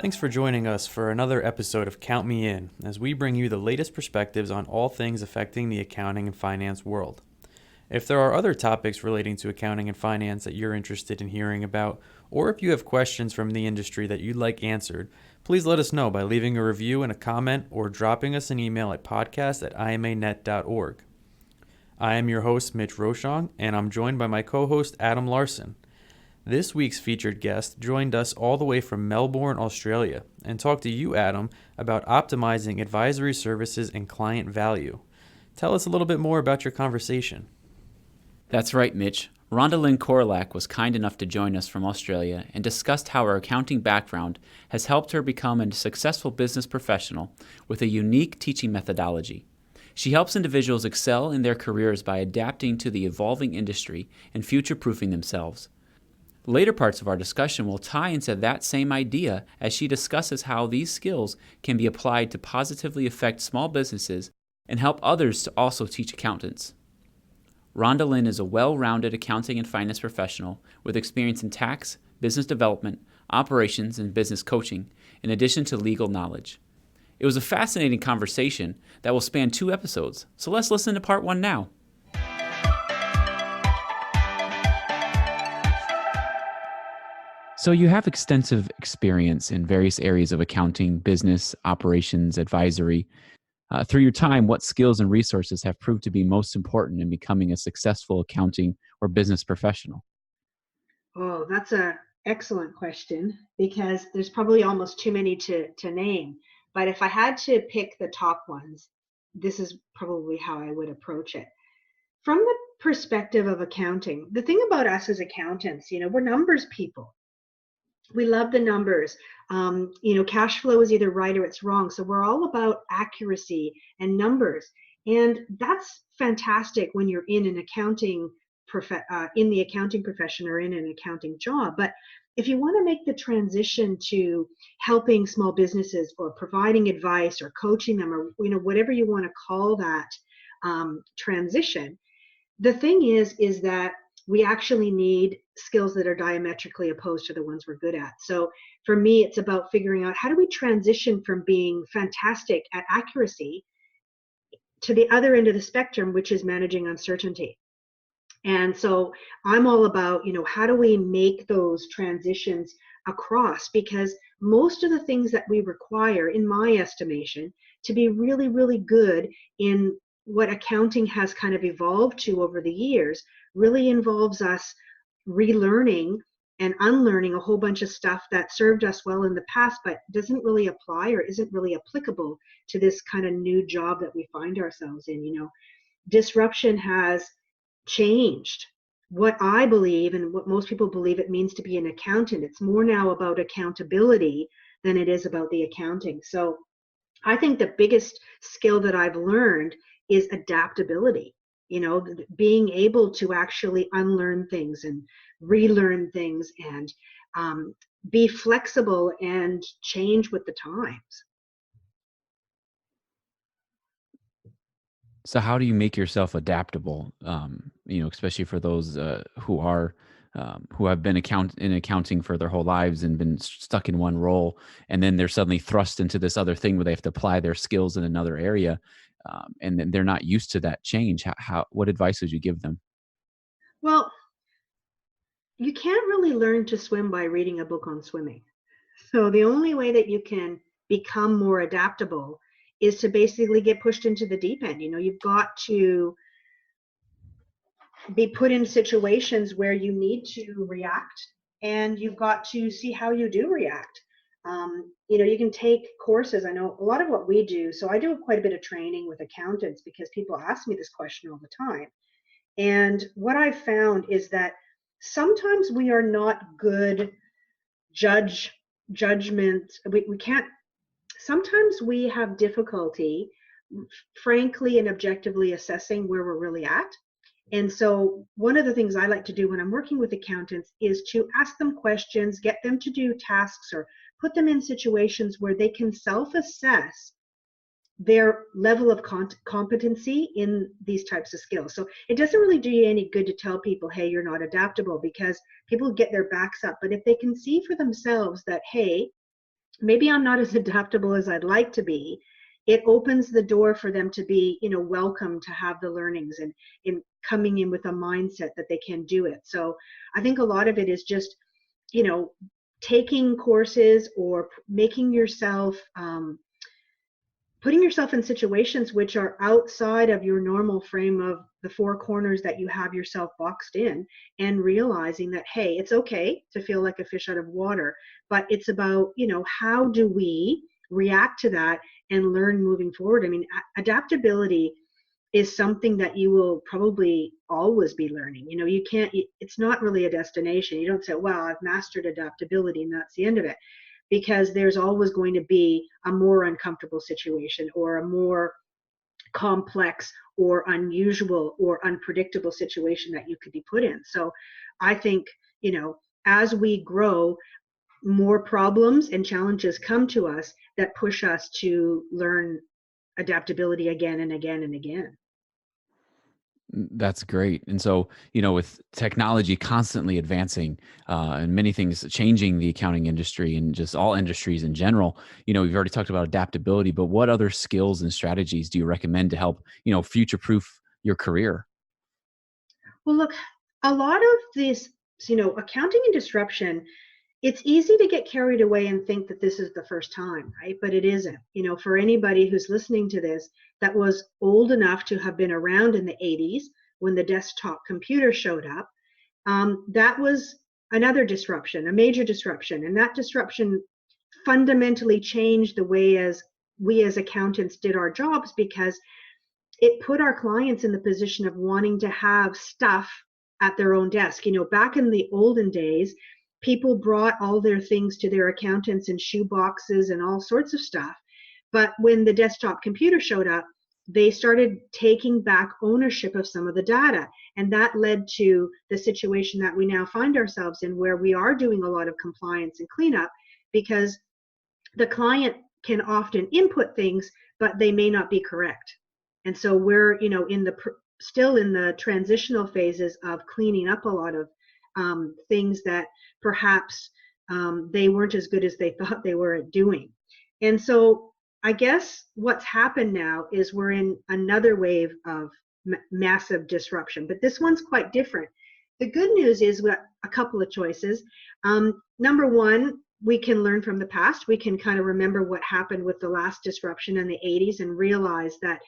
Thanks for joining us for another episode of Count Me In, as we bring you the latest perspectives on all things affecting the accounting and finance world. If there are other topics relating to accounting and finance that you're interested in hearing about, or if you have questions from the industry that you'd like answered, please let us know by leaving a review and a comment or dropping us an email at podcast@imanet.org. I am your host, Mitch Rochong, and I'm joined by my co-host, Adam Larson. This week's featured guest joined us all the way from Melbourne, Australia, and talked to you, Adam, about optimizing advisory services and client value. Tell us a little bit more about your conversation. That's right, Mitch. Rhondalynn Korolak was kind enough to join us from Australia and discussed how her accounting background has helped her become a successful business professional with a unique teaching methodology. She helps individuals excel in their careers by adapting to the evolving industry and future-proofing themselves. Later parts of our discussion will tie into that same idea as she discusses how these skills can be applied to positively affect small businesses and help others to also teach accountants. Rhondalynn is a well-rounded accounting and finance professional with experience in tax, business development, operations, and business coaching, in addition to legal knowledge. It was a fascinating conversation that will span 2 episodes, so let's listen to part 1 now. So you have extensive experience in various areas of accounting, business, operations, advisory. Through your time, what skills and resources have proved to be most important in becoming a successful accounting or business professional? Oh, that's an excellent question because there's probably almost too many to name. But if I had to pick the top ones, this is probably how I would approach it. From the perspective of accounting, the thing about us as accountants, we're numbers people. We love the numbers. Cash flow is either right or it's wrong. So we're all about accuracy and numbers. And that's fantastic when you're in an accounting in the accounting profession or in an accounting job. But if you want to make the transition to helping small businesses or providing advice or coaching them or whatever you want to call that transition, the thing is that we actually need skills that are diametrically opposed to the ones we're good at. So for me, it's about figuring out how do we transition from being fantastic at accuracy to the other end of the spectrum, which is managing uncertainty. And so I'm all about, how do we make those transitions across? Because most of the things that we require, in my estimation, to be really, really good in what accounting has kind of evolved to over the years really involves us relearning and unlearning a whole bunch of stuff that served us well in the past, but doesn't really apply or isn't really applicable to this kind of new job that we find ourselves in. Disruption has changed what I believe and what most people believe it means to be an accountant. It's more now about accountability than it is about the accounting. So I think the biggest skill that I've learned is adaptability, being able to actually unlearn things and relearn things and be flexible and change with the times. So how do you make yourself adaptable, especially for those who have been in accounting for their whole lives and been stuck in one role, and then they're suddenly thrust into this other thing where they have to apply their skills in another area, and then they're not used to that change. What advice would you give them? Well, you can't really learn to swim by reading a book on swimming. So the only way that you can become more adaptable is to basically get pushed into the deep end. You've got to be put in situations where you need to react, and you've got to see how you do react. You can take courses. I know a lot of what we do. So I do quite a bit of training with accountants because people ask me this question all the time. And what I've found is that sometimes we are not good judgment. We can't. Sometimes we have difficulty, frankly and objectively assessing where we're really at. And so one of the things I like to do when I'm working with accountants is to ask them questions, get them to do tasks, or put them in situations where they can self-assess their level of competency in these types of skills. So it doesn't really do you any good to tell people, hey, you're not adaptable, because people get their backs up. But if they can see for themselves that, hey, maybe I'm not as adaptable as I'd like to be, it opens the door for them to be, welcome to have the learnings and in coming in with a mindset that they can do it. So I think a lot of it is just, you know, taking courses or making yourself, putting yourself in situations which are outside of your normal frame of the four corners that you have yourself boxed in, and realizing that, hey, it's okay to feel like a fish out of water, but it's about, how do we react to that and learn moving forward. I mean, adaptability is something that you will probably always be learning. You can't, it's not really a destination. You don't say, well, I've mastered adaptability and that's the end of it, because there's always going to be a more uncomfortable situation or a more complex or unusual or unpredictable situation that you could be put in. So I think, as we grow, more problems and challenges come to us that push us to learn adaptability again and again and again. That's great. And so, with technology constantly advancing and many things changing the accounting industry and just all industries in general, we've already talked about adaptability, but what other skills and strategies do you recommend to help, future proof your career? Well, look, a lot of this, accounting and disruption, it's easy to get carried away and think that this is the first time, right? But it isn't. For anybody who's listening to this that was old enough to have been around in the 80s when the desktop computer showed up, that was another disruption, a major disruption. And that disruption fundamentally changed the way as we as accountants did our jobs, because it put our clients in the position of wanting to have stuff at their own desk. Back in the olden days, people brought all their things to their accountants in shoe boxes and all sorts of stuff. But when the desktop computer showed up, they started taking back ownership of some of the data. And that led to the situation that we now find ourselves in, where we are doing a lot of compliance and cleanup, because the client can often input things, but they may not be correct. And so we're, still in the transitional phases of cleaning up a lot of things that perhaps they weren't as good as they thought they were at doing. And so I guess what's happened now is we're in another wave of massive disruption, but this one's quite different. The good news is we got a couple of choices. Number one, we can learn from the past. We can kind of remember what happened with the last disruption in the 80s and realize that,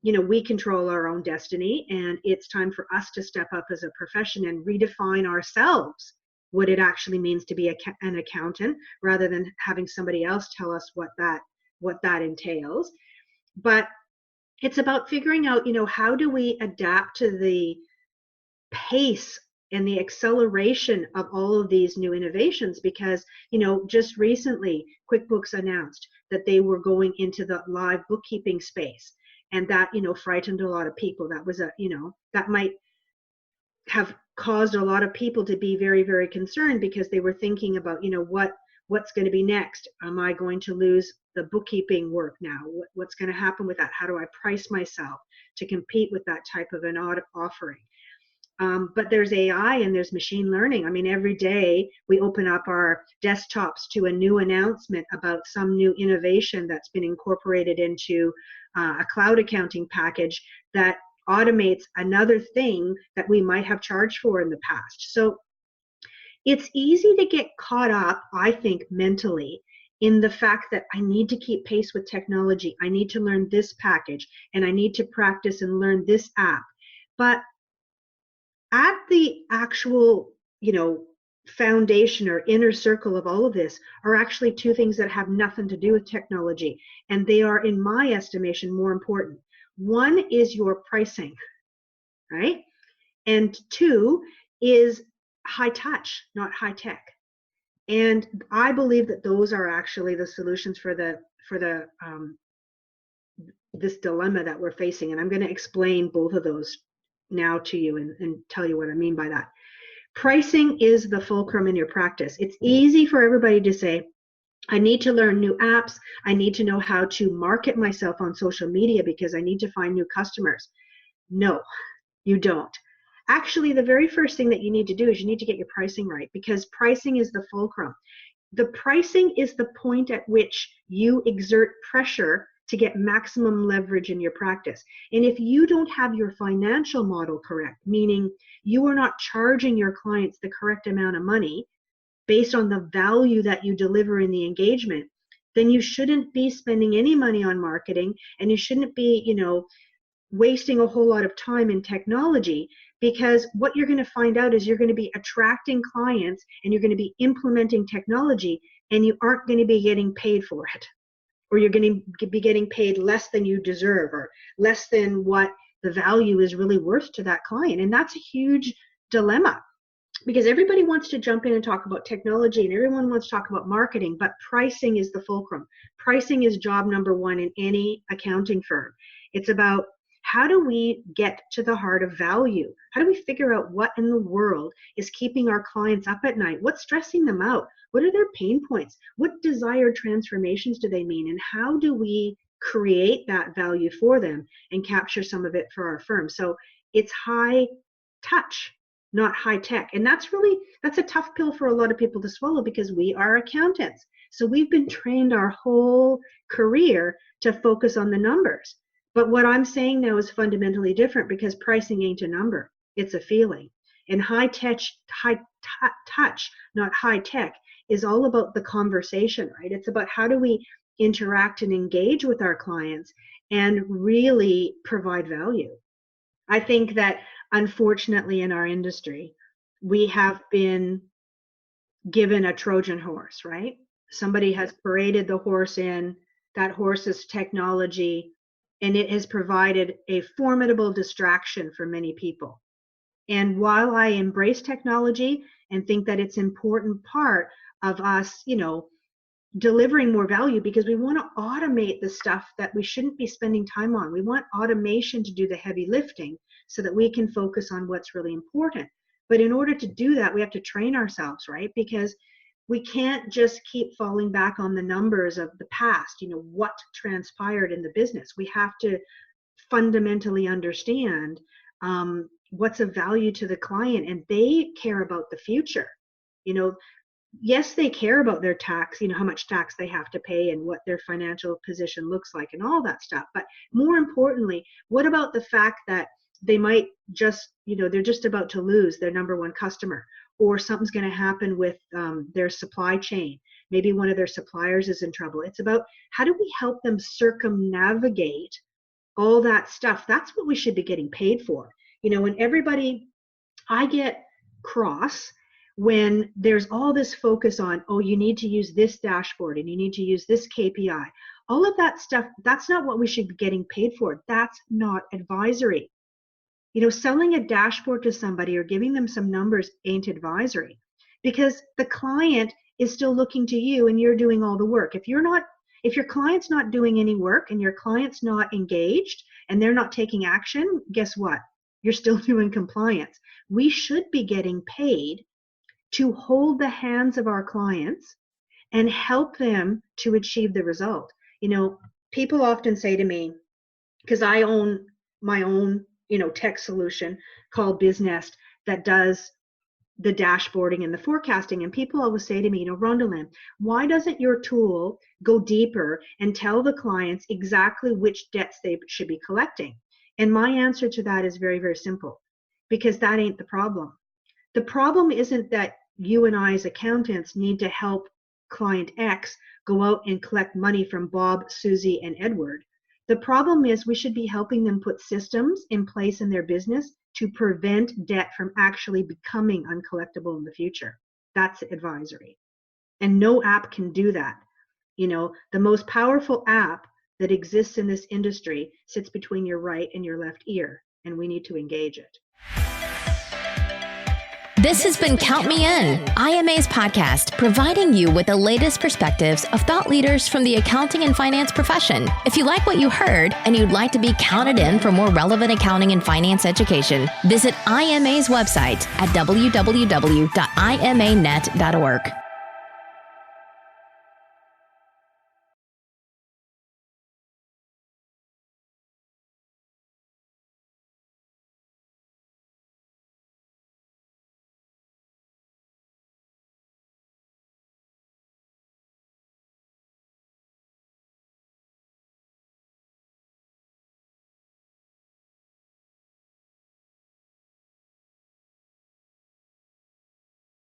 we control our own destiny, and it's time for us to step up as a profession and redefine ourselves what it actually means to be an accountant, rather than having somebody else tell us what that entails. But it's about figuring out, how do we adapt to the pace and the acceleration of all of these new innovations, because, just recently QuickBooks announced that they were going into the live bookkeeping space, and that, frightened a lot of people. That was that might have caused a lot of people to be very, very concerned, because they were thinking about, what's going to be next? Am I going to lose the bookkeeping work now? What's going to happen with that? How do I price myself to compete with that type of an offering? But there's AI and there's machine learning. I mean, every day we open up our desktops to a new announcement about some new innovation that's been incorporated into a cloud accounting package that automates another thing that we might have charged for in the past. So it's easy to get caught up, I think, mentally in the fact that I need to keep pace with technology. I need to learn this package, and I need to practice and learn this app. But at the actual, foundation or inner circle of all of this are actually two things that have nothing to do with technology. And they are, in my estimation, more important. One is your pricing, right? And two is high touch, not high tech. And I believe that those are actually the solutions for this dilemma that we're facing. And I'm going to explain both of those now to you and tell you what I mean by that. Pricing is the fulcrum in your practice. It's easy for everybody to say, I need to learn new apps. I need to know how to market myself on social media because I need to find new customers. No, you don't. Actually, the very first thing that you need to do is you need to get your pricing right, because pricing is the fulcrum. The pricing is the point at which you exert pressure to get maximum leverage in your practice. And if you don't have your financial model correct, meaning you are not charging your clients the correct amount of money based on the value that you deliver in the engagement, then you shouldn't be spending any money on marketing, and you shouldn't be, wasting a whole lot of time in technology, because what you're going to find out is you're going to be attracting clients and you're going to be implementing technology, and you aren't going to be getting paid for it, or you're going to be getting paid less than you deserve, or less than what the value is really worth to that client. And that's a huge dilemma, because everybody wants to jump in and talk about technology, and everyone wants to talk about marketing, but pricing is the fulcrum. Pricing is job number one in any accounting firm. It's about, how do we get to the heart of value? How do we figure out what in the world is keeping our clients up at night? What's stressing them out? What are their pain points? What desired transformations do they mean? And how do we create that value for them and capture some of it for our firm? So it's high touch, not high tech. And that's a tough pill for a lot of people to swallow, because we are accountants. So we've been trained our whole career to focus on the numbers. But what I'm saying now is fundamentally different, because pricing ain't a number, it's a feeling. And high touch, not high tech, is all about the conversation, right? It's about, how do we interact and engage with our clients and really provide value. I think that unfortunately in our industry, we have been given a Trojan horse, right? Somebody has paraded the horse in, that horse is technology, and it has provided a formidable distraction for many people. And while I embrace technology and think that it's an important part of us, delivering more value, because we want to automate the stuff that we shouldn't be spending time on. We want automation to do the heavy lifting so that we can focus on what's really important. But in order to do that, we have to train ourselves, right? Because we can't just keep falling back on the numbers of the past, what transpired in the business. We have to fundamentally understand what's of value to the client, and they care about the future. Yes, they care about their tax, how much tax they have to pay and what their financial position looks like and all that stuff. But more importantly, what about the fact that they might just, they're just about to lose their number one customer, or something's going to happen with their supply chain. Maybe one of their suppliers is in trouble. It's about, how do we help them circumnavigate all that stuff? That's what we should be getting paid for. And I get cross when there's all this focus on, oh, you need to use this dashboard and you need to use this KPI. All of that stuff, that's not what we should be getting paid for. That's not advisory. Selling a dashboard to somebody or giving them some numbers ain't advisory, because the client is still looking to you and you're doing all the work. If your client's not doing any work and your client's not engaged and they're not taking action, guess what? You're still doing compliance. We should be getting paid to hold the hands of our clients and help them to achieve the result. People often say to me, because I own my own tech solution called Businest that does the dashboarding and the forecasting. And people always say to me, Rhondalynn, why doesn't your tool go deeper and tell the clients exactly which debts they should be collecting? And my answer to that is very, very simple, because that ain't the problem. The problem isn't that you and I as accountants need to help client X go out and collect money from Bob, Susie, and Edward. The problem is we should be helping them put systems in place in their business to prevent debt from actually becoming uncollectible in the future. That's advisory. And no app can do that. The most powerful app that exists in this industry sits between your right and your left ear, and we need to engage it. This has been Count Me In, IMA's podcast, providing you with the latest perspectives of thought leaders from the accounting and finance profession. If you like what you heard and you'd like to be counted in for more relevant accounting and finance education, visit IMA's website at www.imanet.org.